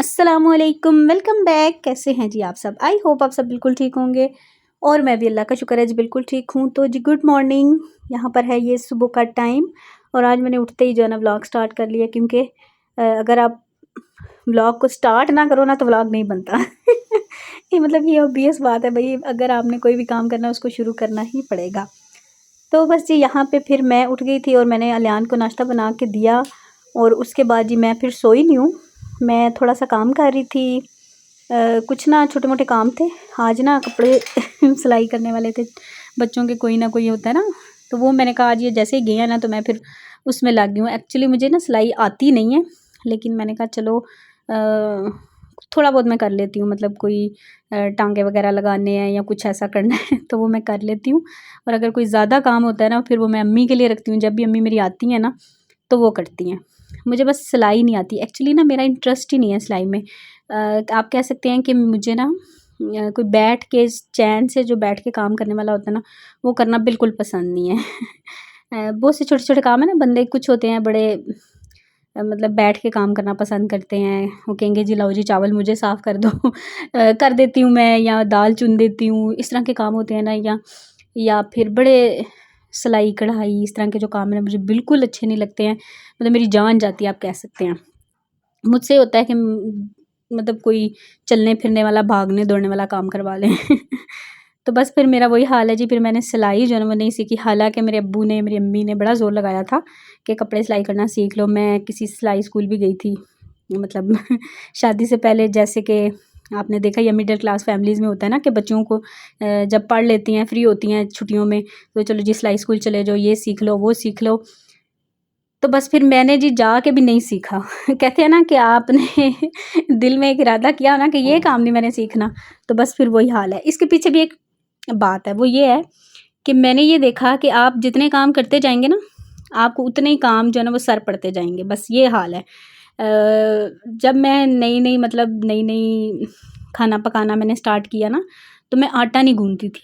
अस्सलामुअलैकुम, welcome back. कैसे हैं जी आप सब? आई होप आप सब बिल्कुल ठीक होंगे और मैं भी अल्लाह का शुक्र है जी बिल्कुल ठीक हूँ। तो जी गुड मॉर्निंग। यहाँ पर है ये सुबह का टाइम और आज मैंने उठते ही जो है ना व्लॉग स्टार्ट कर लिया, क्योंकि अगर आप व्लॉग को स्टार्ट ना करो ना तो व्लॉग नहीं बनता। ये मतलब ये ऑब्वियस बात है भाई, अगर आपने कोई भी काम करना है उसको शुरू करना ही पड़ेगा। तो बस जी यहाँ पे फिर मैं उठ गई थी और मैंने अलियान को नाश्ता बना के दिया और उसके बाद जी मैं फिर सोई नहीं हूँ। मैं थोड़ा सा काम कर रही थी, कुछ ना छोटे मोटे काम थे। आज ना कपड़े सिलाई करने वाले थे बच्चों के, कोई ना कोई होता है ना, तो वो मैंने कहा आज ये जैसे ही गया ना तो मैं फिर उसमें लग गई हूँ। एक्चुअली मुझे ना सिलाई आती नहीं है, लेकिन मैंने कहा चलो थोड़ा बहुत मैं कर लेती हूँ, मतलब कोई टांगे वगैरह लगाने हैं या कुछ ऐसा करना है तो वो मैं कर लेती हूँ। और अगर कोई ज़्यादा काम होता है ना फिर वो मैं अम्मी के लिए रखती हूँ। जब भी अम्मी मेरी आती हैं ना तो वो करती हैं। मुझे बस सिलाई नहीं आती एक्चुअली ना, मेरा इंटरेस्ट ही नहीं है सिलाई में। आप कह सकते हैं कि मुझे ना कोई बैठ के चैन से जो बैठ के काम करने वाला होता है ना वो करना बिल्कुल पसंद नहीं है। बहुत से छोटे छोटे काम है ना, बंदे कुछ होते हैं बड़े मतलब बैठ के काम करना पसंद करते हैं। वो कहेंगे जी लाओ जी चावल मुझे साफ़ कर दो। कर देती हूँ मैं, या दाल चुन देती हूँ। इस तरह के काम होते हैं ना, या फिर बड़े सिलाई कढ़ाई इस तरह के जो काम है मुझे बिल्कुल अच्छे नहीं लगते हैं। मतलब मेरी जान जाती है आप कह सकते हैं। मुझसे होता है कि मतलब कोई चलने फिरने वाला भागने दौड़ने वाला काम करवा लें। तो बस फिर मेरा वही हाल है जी। फिर मैंने सिलाई जो है ना वो नहीं सीखी, हालांकि मेरे अब्बू ने मेरी अम्मी ने बड़ा ज़ोर लगाया था कि कपड़े सिलाई करना सीख लो। मैं किसी सिलाई स्कूल भी गई थी, मतलब शादी से पहले। जैसे कि आपने देखा ये मिडिल क्लास फैमिलीज़ में होता है ना कि बच्चों को जब पढ़ लेती हैं, फ्री होती हैं छुट्टियों में, तो चलो जी सिलाई स्कूल चले जाओ, ये सीख लो वो सीख लो। तो बस फिर मैंने जी जाके भी नहीं सीखा। कहते हैं ना कि आपने दिल में एक इरादा किया ना कि ये काम नहीं मैंने सीखना, तो बस फिर वही हाल है। इसके पीछे भी एक बात है, वो ये है कि मैंने ये देखा कि आप जितने काम करते जाएंगे ना आपको उतने ही काम जो है ना वो सर पड़ते जाएंगे। बस ये हाल है। जब मैं नई मतलब नई खाना पकाना मैंने स्टार्ट किया ना तो मैं आटा नहीं गूंथती थी।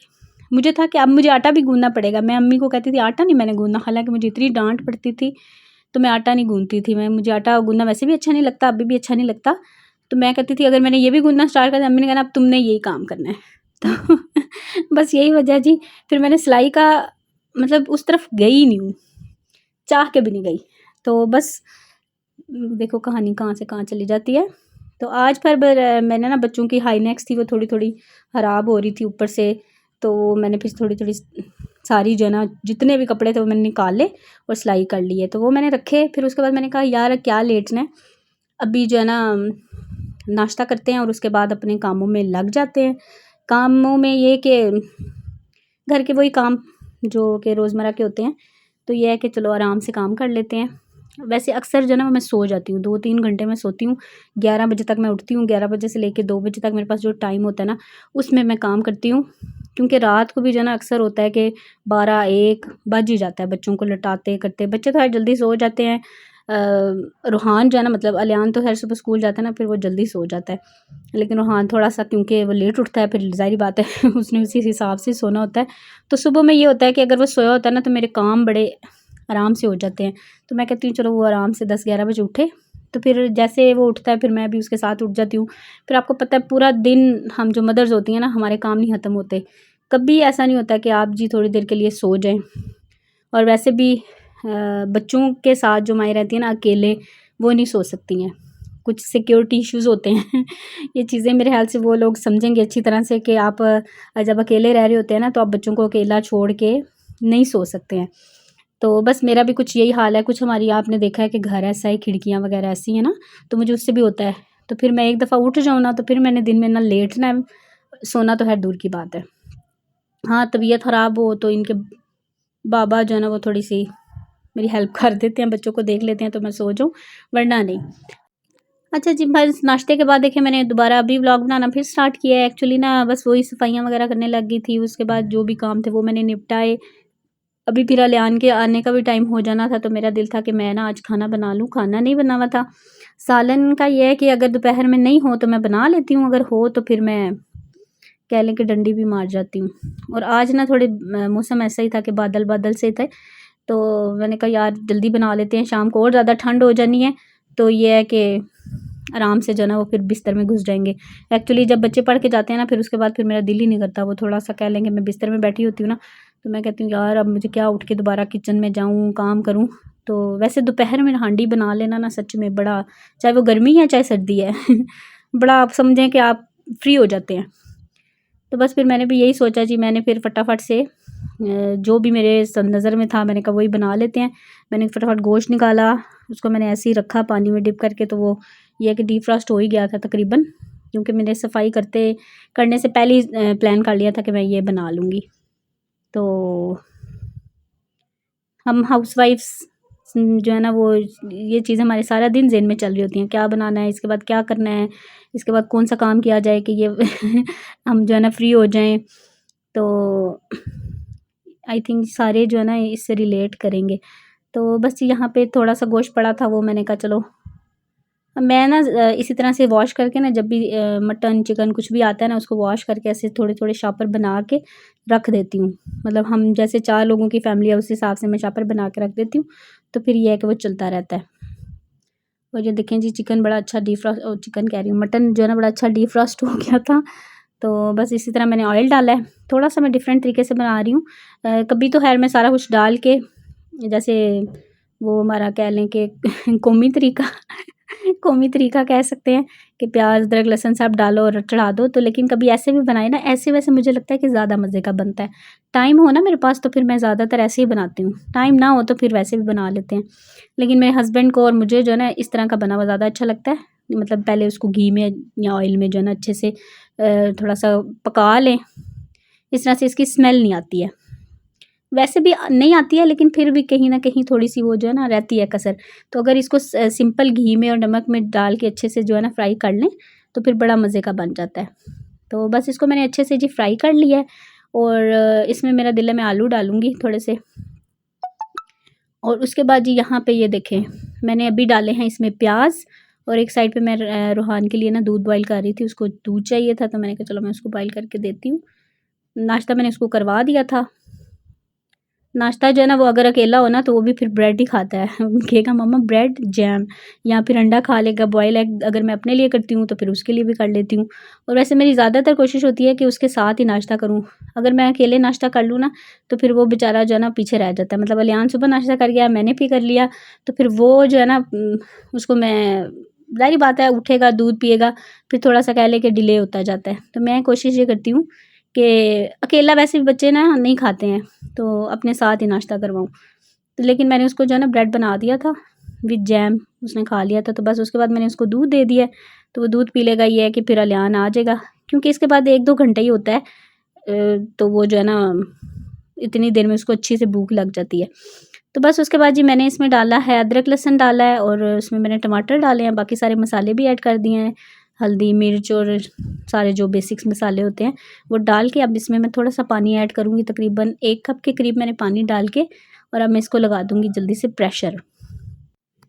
मुझे था कि अब मुझे आटा भी गूंदना पड़ेगा। मैं अम्मी को कहती थी आटा नहीं मैंने गूंदना, हालांकि मुझे इतनी डांट पड़ती थी तो मैं आटा नहीं गूंथती थी। मुझे आटा गूंदना वैसे भी अच्छा नहीं लगता, अभी भी अच्छा नहीं लगता। तो मैं कहती थी अगर मैंने ये भी गूंदना स्टार्ट कर दिया, अम्मी ने कहना अब तुमने यही काम करना है। तो बस यही वजह जी। फिर मैंने सिलाई का मतलब उस तरफ गई ही नहीं हूँ, चाह के भी नहीं गई। तो बस देखो कहानी कहाँ से कहाँ चली जाती है। तो आज पर मैंने ना बच्चों की हाई नेक्स थी वो थोड़ी थोड़ी ख़राब हो रही थी ऊपर से, तो मैंने फिर थोड़ी थोड़ी सारी जो है ना जितने भी कपड़े थे वो मैंने निकाले और सिलाई कर लिए, तो वो मैंने रखे। फिर उसके बाद मैंने कहा यार क्या लेटना है, अभी जो है ना नाश्ता करते हैं और उसके बाद अपने कामों में लग जाते हैं। कामों में ये कि घर के वही काम जो कि रोज़मर्रा के होते हैं, तो ये है कि चलो आराम से काम कर लेते हैं। वैसे अक्सर जो है ना मैं सो जाती हूँ, 2-3 घंटे मैं सोती हूँ। 11 बजे तक मैं उठती हूँ, 11 बजे से लेके 2 बजे तक मेरे पास जो टाइम होता है ना उसमें मैं काम करती हूँ। क्योंकि रात को भी जो है ना अक्सर होता है कि 12-1 बज ही जाता है बच्चों को लटाते करते। बच्चे तो हर जल्दी सो जाते हैं। रूहान जो है ना, मतलब अलियान तो खैर सुबह स्कूल जाता है ना फिर वो जल्दी सो जाता है, लेकिन रूहान थोड़ा सा क्योंकि वो लेट उठता है फिर ज़ाहिर बात है उसने उसी हिसाब से सोना होता है। तो सुबह में ये होता है कि अगर वो सोया होता है ना तो मेरे काम बड़े आराम से हो जाते हैं। तो मैं कहती हूँ चलो वो आराम से 10-11 बजे उठे, तो फिर जैसे वो उठता है फिर मैं भी उसके साथ उठ जाती हूँ। फिर आपको पता है पूरा दिन हम जो मदर्स होती हैं ना हमारे काम नहीं ख़त्म होते। कभी ऐसा नहीं होता कि आप जी थोड़ी देर के लिए सो जाएं। और वैसे भी बच्चों के साथ जो माएँ रहती हैं ना अकेले, वो नहीं सो सकती हैं, कुछ सिक्योरिटी इश्यूज़ होते हैं। ये चीज़ें मेरे ख़्याल से वो लोग समझेंगे अच्छी तरह से कि आप जब अकेले रह रहे होते हैं ना तो आप बच्चों को अकेला छोड़ के नहीं सो सकते हैं। तो बस मेरा भी कुछ यही हाल है। कुछ हमारी आपने देखा है कि घर ऐसा है, खिड़कियाँ वगैरह ऐसी हैं ना, तो मुझे उससे भी होता है। तो फिर मैं एक दफ़ा उठ जाऊँ ना तो फिर मैंने दिन में ना लेटना है, सोना तो खैर दूर की बात है। हाँ, तबीयत ख़राब हो तो इनके बाबा जो है ना वो थोड़ी सी मेरी हेल्प कर देते हैं, बच्चों को देख लेते हैं तो मैं सो जाऊँ, वरना नहीं। अच्छा जी, बस नाश्ते के बाद देखिए मैंने दोबारा अभी व्लॉग बनाना फिर स्टार्ट किया है। एक्चुअली ना बस वही सफाइयाँ वगैरह करने लग गई थी, उसके बाद जो भी काम थे वो मैंने निपटाए। अभी फिर अलियान के आने का भी टाइम हो जाना था, तो मेरा दिल था कि मैं ना आज खाना बना लूँ। खाना नहीं बना हुआ था। सालन का ये है कि अगर दोपहर में नहीं हो तो मैं बना लेती हूँ, अगर हो तो फिर मैं कह लें कि डंडी भी मार जाती हूँ। और आज ना थोड़े मौसम ऐसा ही था कि बादल बादल से थे, तो मैंने कहा यार जल्दी बना लेते हैं, शाम को और ज़्यादा ठंड हो जानी है। तो ये है कि आराम से जो है ना वो फिर बिस्तर में घुस जाएंगे। एक्चुअली जब बच्चे पढ़ के जाते हैं ना फिर उसके बाद फिर मेरा दिल ही नहीं करता, वो थोड़ा सा कह लेंगे, मैं बिस्तर में बैठी होती हूँ ना तो मैं कहती हूँ यार अब मुझे क्या उठ के दोबारा किचन में जाऊँ काम करूँ। तो वैसे दोपहर में हांडी बना लेना ना सच में बड़ा, चाहे वो गर्मी है चाहे सर्दी है बड़ा आप समझें कि आप फ्री हो जाते हैं। तो बस फिर मैंने भी यही सोचा जी, मैंने फिर फटाफट से जो भी मेरे नज़र में था मैंने कहा वही बना लेते हैं। मैंने फटाफट गोश्त निकाला, उसको मैंने ऐसे ही रखा पानी में डिप करके, तो वो ये है कि डीफ्रॉस्ट हो ही गया था तकरीबन, क्योंकि मैंने सफाई करने से पहले ही प्लान कर लिया था कि मैं ये बना लूँगी। तो हम हाउसवाइफ्स जो है ना वो ये चीज़ हमारे सारा दिन ज़हन में चल रही होती हैं, क्या बनाना है, इसके बाद क्या करना है, इसके बाद कौन सा काम किया जाए कि ये हम जो है ना फ्री हो जाएं। तो आई थिंक सारे जो है ना इससे रिलेट करेंगे। तो बस यहाँ पे थोड़ा सा गोश्त पड़ा था, वो मैंने कहा चलो मैं ना इसी तरह से वॉश करके ना, जब भी मटन चिकन कुछ भी आता है ना उसको वॉश करके ऐसे थोड़े थोड़े शॉपर बना के रख देती हूँ। मतलब हम जैसे 4 लोगों की फैमिली है उस हिसाब से मैं शॉपर बना के रख देती हूँ, तो फिर ये है कि वो चलता रहता है। और ये देखें जी चिकन बड़ा अच्छा डीफ्रॉस्ट, चिकन कह रही हूँ, मटन जो है ना बड़ा अच्छा डीफ्रॉस्ट हो गया था। तो बस इसी तरह मैंने ऑयल डाला है, थोड़ा सा मैं डिफरेंट तरीके से बना रही हूँ। कभी तो खैर मैं सारा कुछ डाल के, जैसे वो हमारा कह लें कि कौमी तरीका कौमी तरीका कह सकते हैं कि प्याज अदरक लहसुन सब डालो और चढ़ा दो। तो लेकिन कभी ऐसे भी बनाए ना, ऐसे वैसे मुझे लगता है कि ज़्यादा मज़े का बनता है। टाइम हो ना मेरे पास तो फिर मैं ज़्यादातर ऐसे ही बनाती हूँ, टाइम ना हो तो फिर वैसे भी बना लेते हैं। लेकिन मेरे हस्बैंड को और मुझे जो है ना इस तरह का बना हुआ ज़्यादा अच्छा लगता है। मतलब पहले उसको घी में या ऑयल में जो है ना अच्छे से थोड़ा सा पका लें, इस तरह से इसकी स्मेल नहीं आती है। वैसे भी नहीं आती है लेकिन फिर भी कहीं ना कहीं थोड़ी सी वो जो है ना रहती है कसर। तो अगर इसको सिंपल घी में और नमक में डाल के अच्छे से जो है ना फ्राई कर लें तो फिर बड़ा मज़े का बन जाता है। तो बस इसको मैंने अच्छे से जी फ्राई कर लिया है। और इसमें मेरा दिल है मैं आलू डालूँगी थोड़े से। और उसके बाद जी यहाँ पे ये देखें मैंने अभी डाले हैं इसमें प्याज, और एक साइड पे मैं रूहान के लिए ना दूध बॉईल कर रही थी, उसको दूध चाहिए था तो मैंने कहा चलो मैं उसको बॉईल करके देती हूँ। नाश्ता मैंने उसको करवा दिया था। नाश्ता जो है ना वो अगर अकेला हो ना तो वो भी फिर ब्रेड ही खाता है कहेगा मम्मा ब्रेड जैम, या फिर अंडा खा लेगा। बॉयल एग अगर मैं अपने लिए करती हूँ तो फिर उसके लिए भी कर लेती हूँ। और वैसे मेरी ज़्यादातर कोशिश होती है कि उसके साथ ही नाश्ता करूँ। अगर मैं अकेले नाश्ता कर लूँ ना तो फिर वो बेचारा जो है ना पीछे रह जाता है। मतलब अलियान सुबह नाश्ता कर गया, मैंने भी कर लिया, तो फिर वो जो है ना उसको मैं, ज़ाहिर बात है उठेगा दूध पिएगा, फिर थोड़ा सा कह ले कि डिले होता जाता है। तो मैं कोशिश ये करती हूँ कि अकेला वैसे भी बच्चे ना नहीं खाते हैं तो अपने साथ ही नाश्ता करवाऊँ। तो लेकिन मैंने उसको जो है ना ब्रेड बना दिया था विद जैम, उसने खा लिया था। तो बस उसके बाद मैंने उसको दूध दे दिया, तो वो दूध पी लेगा। ये है कि फिर अलियान आ जाएगा, क्योंकि इसके बाद 1-2 घंटे ही होता है। तो वो जो है ना इतनी देर में उसको अच्छी से भूख लग जाती है। तो बस उसके बाद जी मैंने इसमें डाला है अदरक लहसुन डाला है, और इसमें मैंने टमाटर डाले हैं, बाकी सारे मसाले भी ऐड कर दिए हैं, हल्दी मिर्च और सारे जो बेसिक्स मसाले होते हैं वो डाल के। अब इसमें मैं थोड़ा सा पानी ऐड करूँगी, तकरीबन 1 कप के करीब मैंने पानी डाल के, और अब मैं इसको लगा दूँगी जल्दी से प्रेशर।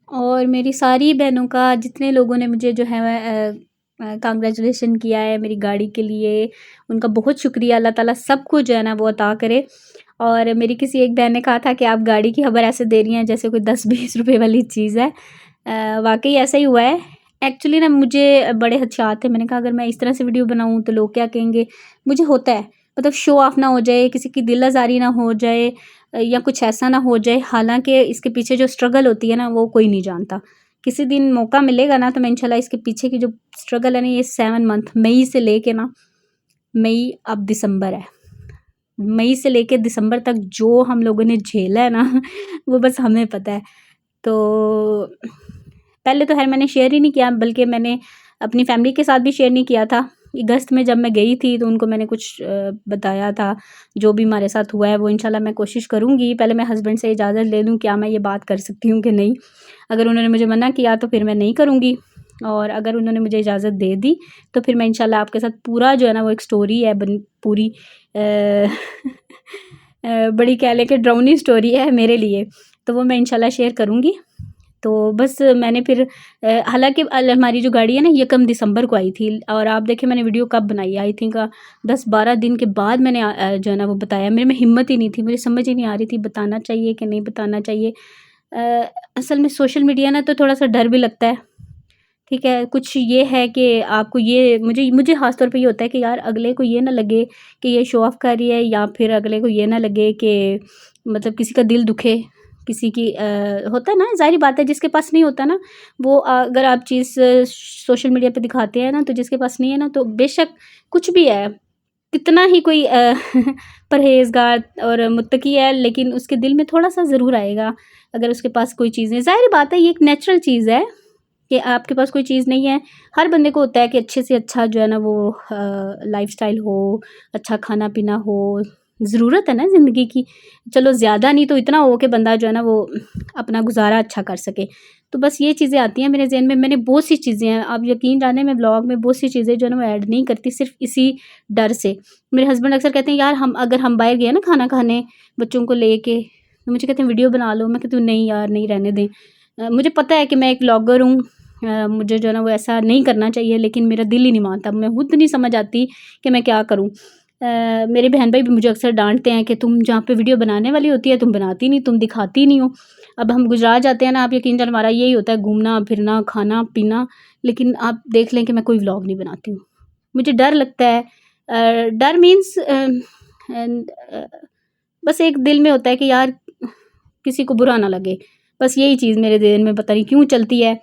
और मेरी सारी बहनों का, जितने लोगों ने मुझे जो है कांग्रेचुलेशन किया है मेरी गाड़ी के लिए, उनका बहुत शुक्रिया। अल्लाह ताला सबको जो है ना वो अता करे। और मेरी किसी एक बहन ने कहा था कि आप गाड़ी की खबर ऐसे दे रही हैं जैसे कोई 10-20 रुपए वाली चीज़ है। वाकई ऐसा ही हुआ है। एक्चुअली ना मुझे बड़े खदशात थे, मैंने कहा अगर मैं इस तरह से वीडियो बनाऊँ तो लोग क्या कहेंगे। मुझे होता है मतलब शो ऑफ ना हो जाए, किसी की दिल आज़ारी ना हो जाए, या कुछ ऐसा ना हो जाए। हालांकि इसके पीछे जो स्ट्रगल होती है ना वो कोई नहीं जानता। किसी दिन मौका मिलेगा ना तो मैं इंशाल्लाह इसके पीछे की जो स्ट्रगल है ना, ये 7 मंथ मई से लेके ना, मई अब दिसंबर है, मई से लेके दिसंबर तक जो हम लोगों ने झेला है ना वो बस हमें पता है। तो पहले तो खैर मैंने शेयर ही नहीं किया, बल्कि मैंने अपनी फैमिली के साथ भी शेयर नहीं किया था। अगस्त में जब मैं गई थी तो उनको मैंने कुछ बताया था, जो भी हमारे साथ हुआ है वो इंशाल्लाह मैं कोशिश करूँगी। पहले मैं हस्बैंड से इजाज़त ले लूँ क्या मैं ये बात कर सकती हूँ कि नहीं। अगर उन्होंने मुझे मना किया तो फिर मैं नहीं करूँगी, और अगर उन्होंने मुझे इजाज़त दे दी तो फिर मैं इंशाल्लाह आपके साथ पूरा जो है ना वो एक स्टोरी है पूरी बड़ी कह लें कि ड्राउनी स्टोरी है मेरे लिए, तो वो मैं इंशाल्लाह शेयर करूँगी। तो बस मैंने फिर हालांकि हमारी जो गाड़ी है ना 1 दिसंबर को आई थी, और आप देखें मैंने वीडियो कब बनाई, आई थिंक 10-12 दिन के बाद मैंने जो है ना वो बताया। मेरे में हिम्मत ही नहीं थी, मुझे समझ ही नहीं आ रही थी बताना चाहिए कि नहीं बताना चाहिए। असल में सोशल मीडिया ना तो थोड़ा सा डर भी लगता है ठीक है। कुछ ये है कि आपको ये मुझे ख़ास तौर पे ये होता है कि यार अगले को ये ना लगे कि ये शो ऑफ़ कर रही है, या फिर अगले को ये ना लगे कि मतलब किसी का दिल दुखे, किसी की होता है ना, ज़ाहिर बात है जिसके पास नहीं होता ना वो अगर आप चीज़ सोशल मीडिया पे दिखाते हैं ना, तो जिसके पास नहीं है ना, तो बेशक कुछ भी है, कितना ही कोई परहेज़गार और मुत्तकी है, लेकिन उसके दिल में थोड़ा-सा ज़रूर आएगा अगर उसके पास कोई चीज़ नहीं। ज़ाहिर बात है ये एक नेचुरल चीज़ है कि आपके पास कोई चीज़ नहीं है। हर बंदे को होता है कि अच्छे से अच्छा जो है ना वो लाइफ़स्टाइल हो, अच्छा खाना-पीना हो, ज़रूरत है ना ज़िंदगी की। चलो ज़्यादा नहीं तो इतना हो कि बंदा जो है ना वो अपना गुज़ारा अच्छा कर सके। तो बस ये चीज़ें आती हैं मेरे ज़हन में। मैंने बहुत सी चीज़ें हैं, आप यकीन जानें मैं व्लॉग में बहुत सी चीज़ें जो है ना वो ऐड नहीं करती, सिर्फ़ इसी डर से। मेरे हस्बैंड अक्सर कहते हैं यार अगर हम बाहर गए ना खाना खाने बच्चों को लेके, तो मुझे कहते हैं वीडियो बना लो। मैं कहती हूँ नहीं यार नहीं, रहने दें। मुझे पता है कि मैं एक व्लॉगर हूँ, मुझे जो है ना वो ऐसा नहीं करना चाहिए, लेकिन मेरा दिल ही नहीं मानता। मैं खुद नहीं समझ आती कि मैं क्या करूँ। मेरे बहन भाई भी मुझे अक्सर डांटते हैं कि तुम जहाँ पे वीडियो बनाने वाली होती है तुम बनाती नहीं, तुम दिखाती नहीं हो। अब हम गुजरात जाते हैं ना, आप यकीन जान हमारा यही होता है घूमना फिरना खाना पीना, लेकिन आप देख लें कि मैं कोई व्लॉग नहीं बनाती हूँ। मुझे डर लगता है। डर मीन्स बस एक दिल में होता है कि यार किसी को बुरा ना लगे, बस यही चीज़ मेरे दिल में पता नहीं क्यों चलती है।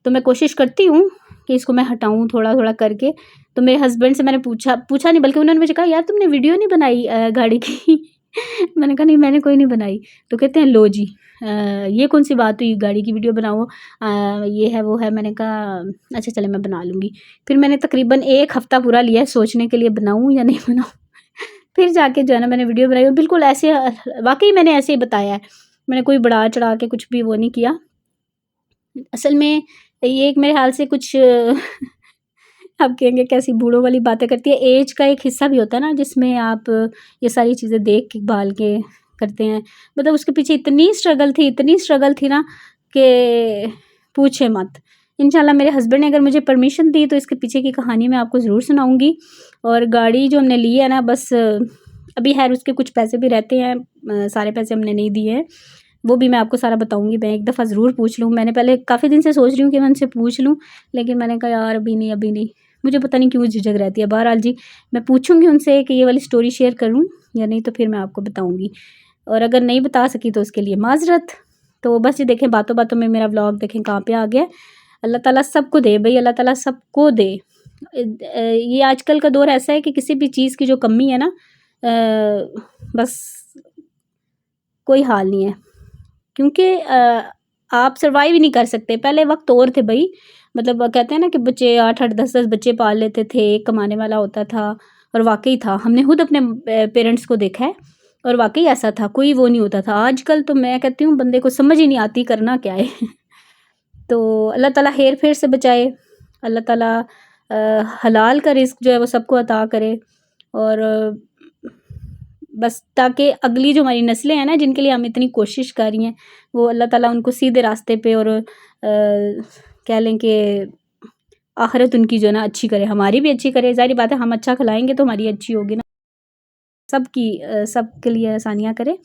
तो मैं कोशिश करती हूँ कि इसको मैं हटाऊँ थोड़ा-थोड़ा करके। तो मेरे हस्बैंड से मैंने पूछा नहीं, बल्कि उन्होंने मुझे कहा यार तुमने वीडियो नहीं बनाई गाड़ी की? मैंने कहा नहीं मैंने कोई नहीं बनाई। तो कहते हैं लो जी, ये कौन सी बात हुई गाड़ी की वीडियो बनाओ, ये है वो है। मैंने कहा अच्छा चले मैं बना लूँगी। फिर मैंने तकरीबन 1 हफ़्ता पूरा लिया है सोचने के लिए बनाऊँ या नहीं बनाऊँ। फिर जाके जो है ना मैंने वीडियो बनाई और बिल्कुल ऐसे वाक़ई मैंने ऐसे ही बताया है। मैंने कोई बढ़ा-चढ़ा के कुछ भी वो नहीं किया। असल में ये एक मेरे ख़्याल से कुछ आप कहेंगे कैसी बूढ़ों वाली बातें करती है। ऐज का एक हिस्सा भी होता है ना जिसमें आप ये सारी चीज़ें देख के भाल के करते हैं। मतलब उसके पीछे इतनी स्ट्रगल थी ना कि पूछे मत। इंशाल्लाह मेरे हस्बैंड ने अगर मुझे परमिशन दी तो इसके पीछे की कहानी मैं आपको ज़रूर सुनाऊँगी। और गाड़ी जो हमने ली है ना, बस अभी ख़ैर उसके कुछ पैसे भी रहते हैं, सारे पैसे हमने नहीं दिए हैं। वो भी मैं आपको सारा बताऊँगी। मैं एक दफ़ा ज़रूर पूछ लूँ। मैंने पहले काफ़ी दिन से सोच रही हूँ कि मैं उनसे पूछ लूँ, लेकिन मैंने कहा यार अभी नहीं। मुझे पता नहीं क्यों झिझक रहती है। बहरहाल जी, मैं पूछूँगी उनसे कि ये वाली स्टोरी शेयर करूँ या नहीं, तो फिर मैं आपको बताऊँगी। और अगर नहीं बता सकी तो उसके लिए माज़रत। तो बस ये देखें बातों-बातों में मेरा व्लॉग देखें कहाँ पे आ गया है। अल्लाह ताला सबको दे भई, अल्लाह ताला सबको दे। ये आजकल का दौर ऐसा है कि किसी भी चीज़ की जो कमी है ना, बस कोई हाल नहीं है। क्योंकि आप सर्वाइव ही नहीं कर सकते। पहले वक़्त और थे भई, मतलब कहते हैं ना कि बच्चे 8-8 10-10 बच्चे पाल लेते थे, एक कमाने वाला होता था। और वाक़ई था, हमने खुद अपने पेरेंट्स को देखा है और वाक़ई ऐसा था, कोई वो नहीं होता था। आजकल तो मैं कहती हूँ बंदे को समझ ही नहीं आती करना क्या है। तो अल्लाह ताला हेर-फेर से बचाए। अल्लाह ताला हलाल का रिज़्क जो है वो सबको अता करे। और बस ताकि अगली जो हमारी नस्लें हैं ना, जिनके लिए हम इतनी कोशिश कर रही हैं, वो अल्लाह ताला उनको सीधे रास्ते पे और कह लें कि आखिरत उनकी जो है ना अच्छी करे, हमारी भी अच्छी करे। ज़ाहिर बात है हम अच्छा खिलाएँगे तो हमारी अच्छी होगी ना। सबकी सबके लिए आसानियाँ करे।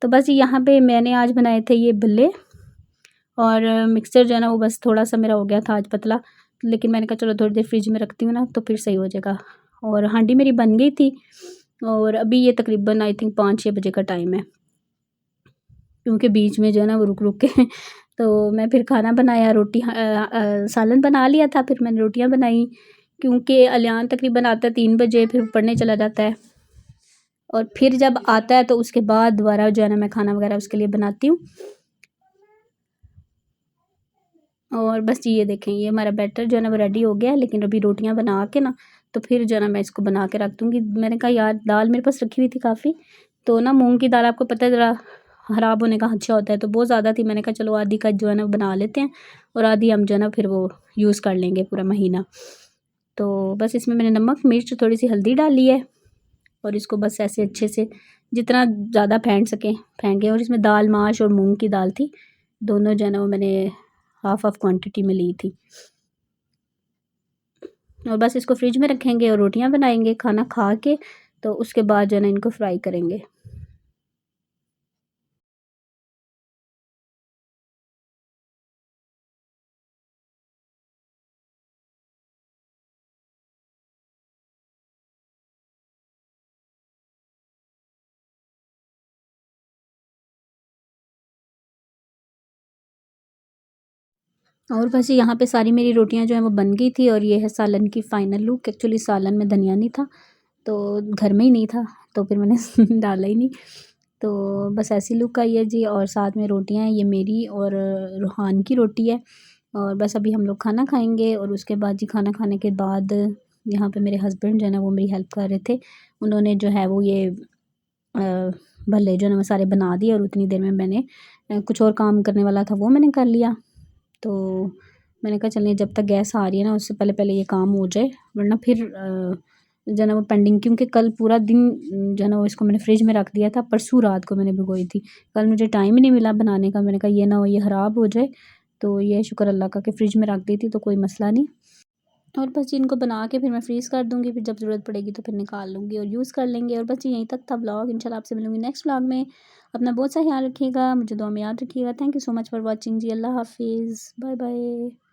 तो बस यहाँ पे मैंने आज बनाए थे ये भल्ले, और मिक्सचर जो है ना वो बस थोड़ा-सा मेरा हो गया था आज पतला, लेकिन मैंने कहा चलो थोड़ी देर फ्रिज में रखती हूँ ना तो फिर सही हो जाएगा। और हांडी मेरी बन गई थी, और अभी ये तकरीबन आई थिंक 5-6 बजे का टाइम है, क्योंकि बीच में जो है ना वो रुक-रुक के तो मैं फिर खाना बनाया, सालन बना लिया था, फिर मैंने रोटियाँ बनाई, क्योंकि अलियान तकरीबन आता है 3 बजे, फिर पढ़ने चला जाता है। और फिर जब आता है तो उसके बाद दोबारा जो है ना मैं खाना वगैरह उसके लिए बनाती हूँ। और बस ये देखें ये हमारा बैटर जो है ना वो रेडी हो गया है, लेकिन अभी रोटियां बना के ना तो फिर जो है ना मैं इसको बना के रख दूँगी। मैंने कहा यार दाल मेरे पास रखी हुई थी काफ़ी, तो ना मूँग की दाल आपको पता है ज़रा ख़राब होने का खदशा होता है, तो बहुत ज़्यादा थी। मैंने कहा चलो आधी का जो है ना बना लेते हैं, और आधी हम जो है ना फिर वो यूज़ कर लेंगे पूरा महीना। तो बस इसमें मैंने नमक, मिर्च, थोड़ी सी हल्दी डाली है, और इसको बस ऐसे अच्छे से जितना ज़्यादा फेंट सकें फेंट गए। और इसमें दाल माश और मूँग की दाल थी, दोनों जो है ना वो मैंने हाफ़ क्वांटिटी में ली थी। और बस इसको फ्रिज में रखेंगे और रोटियां बनाएंगे खाना खा के, तो उसके बाद जो है ना इनको फ्राई करेंगे। और बस यहाँ पे सारी मेरी रोटियाँ जो हैं वो बन गई थी और ये है सालन की फ़ाइनल लुक। एक्चुअली सालन में धनिया नहीं था, तो घर में ही नहीं था, तो फिर मैंने डाला ही नहीं। तो बस ऐसी लुक आई है जी। और साथ में रोटियाँ हैं, ये मेरी और रूहान की रोटी है। और बस अभी हम लोग खाना खाएंगे और उसके बाद जी खाना खाने के बाद यहाँ पे मेरे हस्बैंड जो है ना वो मेरी हेल्प कर रहे थे। उन्होंने जो है वो ये भल्ले जो है ना वो सारे बना दिए और उतनी देर में मैंने कुछ और काम करने वाला था वो मैंने कर लिया। तो मैंने कहा चलिए जब तक गैस आ रही है ना उससे पहले पहले ये काम हो जाए, वरना फिर जो है ना वो पेंडिंग, क्योंकि कल पूरा दिन जो है ना वो इसको मैंने फ्रिज में रख दिया था, परसों रात को मैंने भिगोई थी। कल मुझे टाइम ही नहीं मिला बनाने का, मैंने कहा ये ना हो ये ख़राब हो जाए। तो ये शुक्र अल्लाह का कि फ्रिज में रख दी थी तो कोई मसला नहीं। और बस जी इनको बना के फिर मैं फ्रीज़ कर दूँगी, फिर जब ज़रूरत पड़ेगी तो फिर निकाल लूँगी और यूज़ कर लेंगे। और बस जी यहीं तक था व्लॉग। इंशाल्लाह आपसे मिलूँगी नेक्स्ट व्लॉग में। अपना बहुत सा ख्याल रखिएगा, मुझे दुआ में याद रखिएगा। Thank you so much for watching जी। अल्लाह हाफ़िज़, बाय बाय।